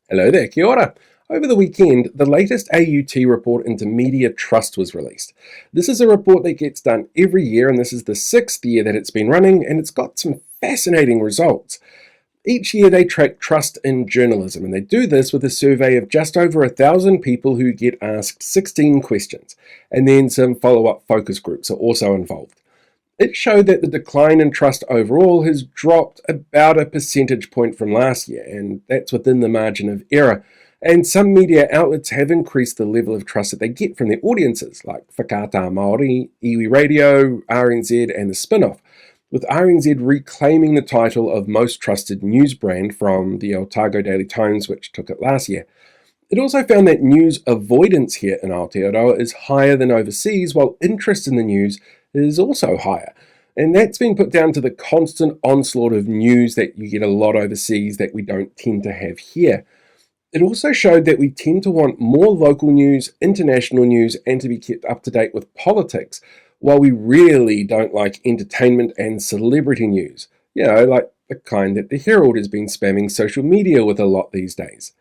Hello there, kia ora. Over the weekend, the latest AUT report into media trust was released. This is a report that gets done every year, and this is the 6th year that it's been running, and it's got some fascinating results. Each year they track trust in journalism, and they do this with a survey of just over 1,000 people who get asked 16 questions, and then some follow-up focus groups are also involved. It showed that the decline in trust overall has dropped about a percentage point from last year, and that's within the margin of error. And some media outlets have increased the level of trust that they get from their audiences, like Whakaata Māori, Iwi Radio, RNZ, and the Spin-Off, with RNZ reclaiming the title of most trusted news brand from the Otago Daily Times, which took it last year. It also found that news avoidance here in Aotearoa is higher than overseas, while interest in the news is also higher. And that's been put down to the constant onslaught of news that you get a lot overseas that we don't tend to have here. It also showed that we tend to want more local news, international news, and to be kept up to date with politics, while we really don't like entertainment and celebrity news. Like the kind that the Herald has been spamming social media with a lot these days.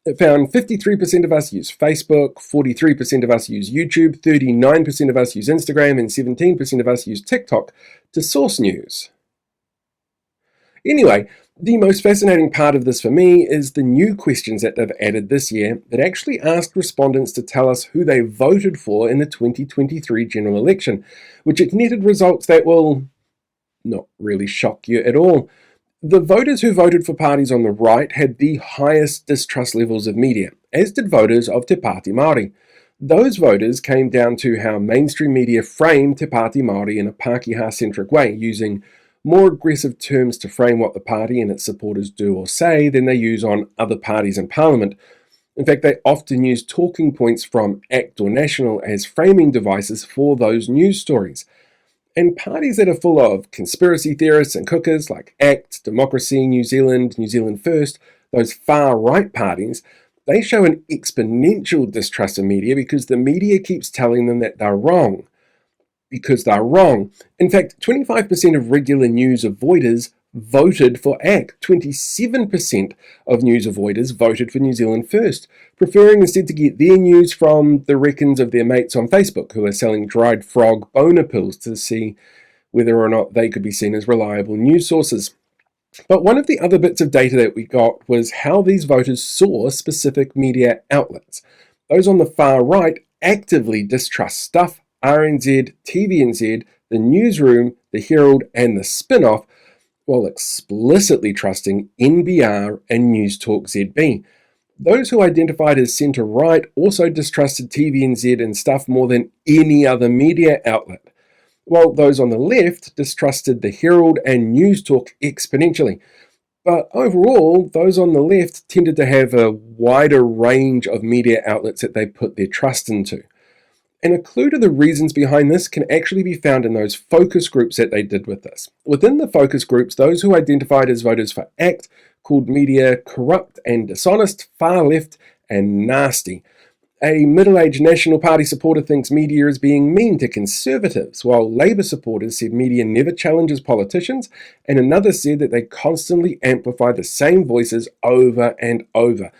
It found 53% of us use Facebook, 43% of us use YouTube, 39% of us use Instagram, and 17% of us use TikTok to source news. Anyway, the most fascinating part of this for me is the new questions that they've added this year that actually asked respondents to tell us who they voted for in the 2023 general election, which it netted results that will not really shock you at all. The voters who voted for parties on the right had the highest distrust levels of media, as did voters of Te Pāti Māori. Those voters came down to how mainstream media frame Te Pāti Māori in a Pākehā-centric way, using more aggressive terms to frame what the party and its supporters do or say than they use on other parties in Parliament. In fact, they often use talking points from ACT or National as framing devices for those news stories. And parties that are full of conspiracy theorists and cookers like ACT, Democracy New Zealand, New Zealand First, those far-right parties, they show an exponential distrust in media because the media keeps telling them that they're wrong. Because they're wrong. In fact, 25% of regular news avoiders voted for ACT. 27% of news avoiders voted for New Zealand First, preferring instead to get their news from the reckons of their mates on Facebook who are selling dried frog boner pills to see whether or not they could be seen as reliable news sources. But one of the other bits of data that we got was how these voters saw specific media outlets. Those on the far right actively distrust Stuff, RNZ, TVNZ, the Newsroom, the Herald, and the Spin-Off, while explicitly trusting NBR and News Talk ZB. Those who identified as centre-right also distrusted TVNZ and Stuff more than any other media outlet, while those on the left distrusted the Herald and News Talk exponentially. But overall, those on the left tended to have a wider range of media outlets that they put their trust into. And a clue to the reasons behind this can actually be found in those focus groups that they did with this. Within the focus groups, those who identified as voters for ACT called media corrupt and dishonest, far left, and nasty. A middle-aged National Party supporter thinks media is being mean to conservatives, while Labour supporters said media never challenges politicians, and another said that they constantly amplify the same voices over and over,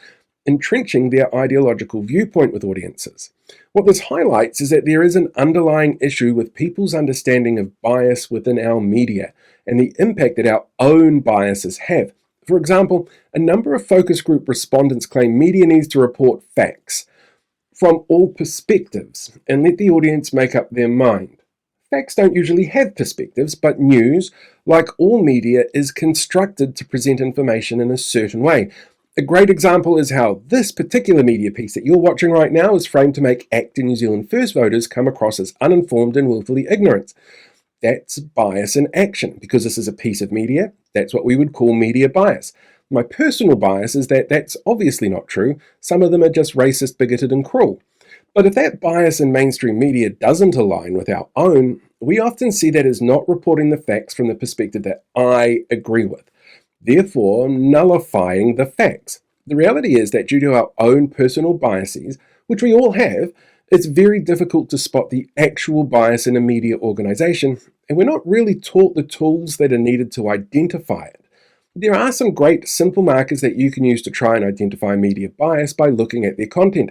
entrenching their ideological viewpoint with audiences. What this highlights is that there is an underlying issue with people's understanding of bias within our media and the impact that our own biases have. For example, a number of focus group respondents claim media needs to report facts from all perspectives and let the audience make up their mind. Facts don't usually have perspectives, but news, like all media, is constructed to present information in a certain way. A great example is how this particular media piece that you're watching right now is framed to make ACT and New Zealand First voters come across as uninformed and willfully ignorant. That's bias in action. Because this is a piece of media, that's what we would call media bias. My personal bias is that that's obviously not true. Some of them are just racist, bigoted, and cruel. But if that bias in mainstream media doesn't align with our own, we often see that as not reporting the facts from the perspective that I agree with, therefore nullifying the facts. The reality is that due to our own personal biases, which we all have, it's very difficult to spot the actual bias in a media organization, and we're not really taught the tools that are needed to identify it. There are some great simple markers that you can use to try and identify media bias by looking at their content.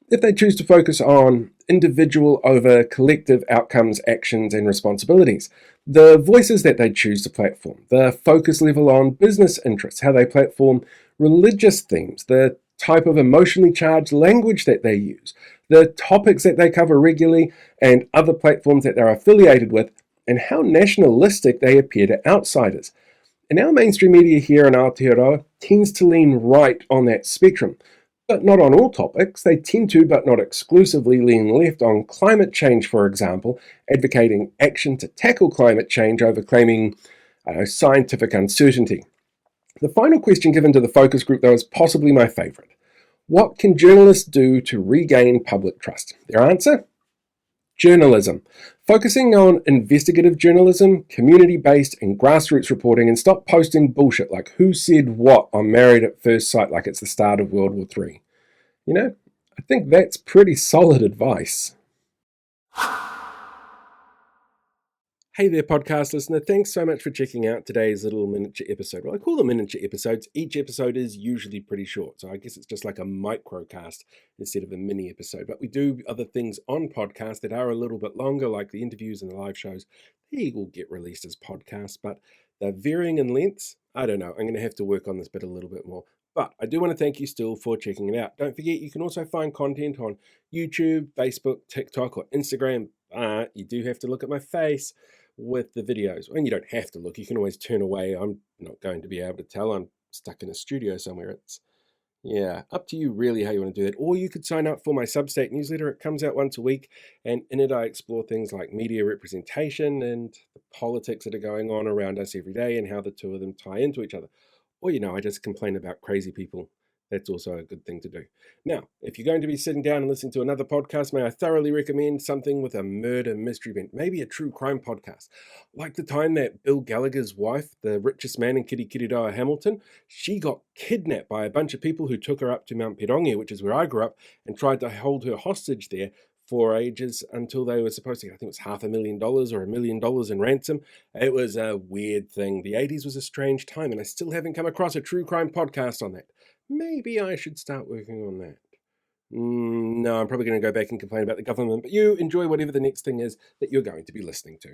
If they choose to focus on individual over collective outcomes, actions, and responsibilities, the voices that they choose to platform, the focus level on business interests, how they platform religious themes, the type of emotionally charged language that they use, the topics that they cover regularly, and other platforms that they're affiliated with, and how nationalistic they appear to outsiders. And our mainstream media here in Aotearoa tends to lean right on that spectrum, but not on all topics. They tend to, but not exclusively, lean left on climate change, for example, advocating action to tackle climate change over claiming scientific uncertainty. The final question given to the focus group, though, is possibly my favourite. What can journalists do to regain public trust? Their answer? Journalism. Focusing on investigative journalism, community based, and grassroots reporting, and stop posting bullshit like who said what on Married at First Sight like it's the start of World War III. I think that's pretty solid advice. Hey there, podcast listener. Thanks so much for checking out today's little miniature episode. Well, I call them miniature episodes. Each episode is usually pretty short, so I guess it's just like a microcast instead of a mini episode. But we do other things on podcasts that are a little bit longer, like the interviews and the live shows. They will get released as podcasts, but they're varying in lengths. I don't know. I'm going to have to work on this bit a little bit more. But I do want to thank you still for checking it out. Don't forget, you can also find content on YouTube, Facebook, TikTok, or Instagram. You do have to look at my face with the videos. And you don't have to look, you can always turn away. I'm not going to be able to tell. I'm stuck in a studio somewhere. It's up to you really how you want to do that. Or you could sign up for my Substack newsletter. It comes out once a week, and in it I explore things like media representation and the politics that are going on around us every day and how the two of them tie into each other. Or, I just complain about crazy people. That's also a good thing to do. Now, if you're going to be sitting down and listening to another podcast, may I thoroughly recommend something with a murder mystery bent, maybe a true crime podcast. Like the time that Bill Gallagher's wife, the richest man in Kirikiriroa, Hamilton, she got kidnapped by a bunch of people who took her up to Mount Pirongia, which is where I grew up, and tried to hold her hostage there for ages until they were supposed to, I think it was $500,000 or $1 million in ransom. It was a weird thing. The 80s was a strange time, and I still haven't come across a true crime podcast on that. Maybe I should start working on that. No, I'm probably going to go back and complain about the government, but you enjoy whatever the next thing is that you're going to be listening to.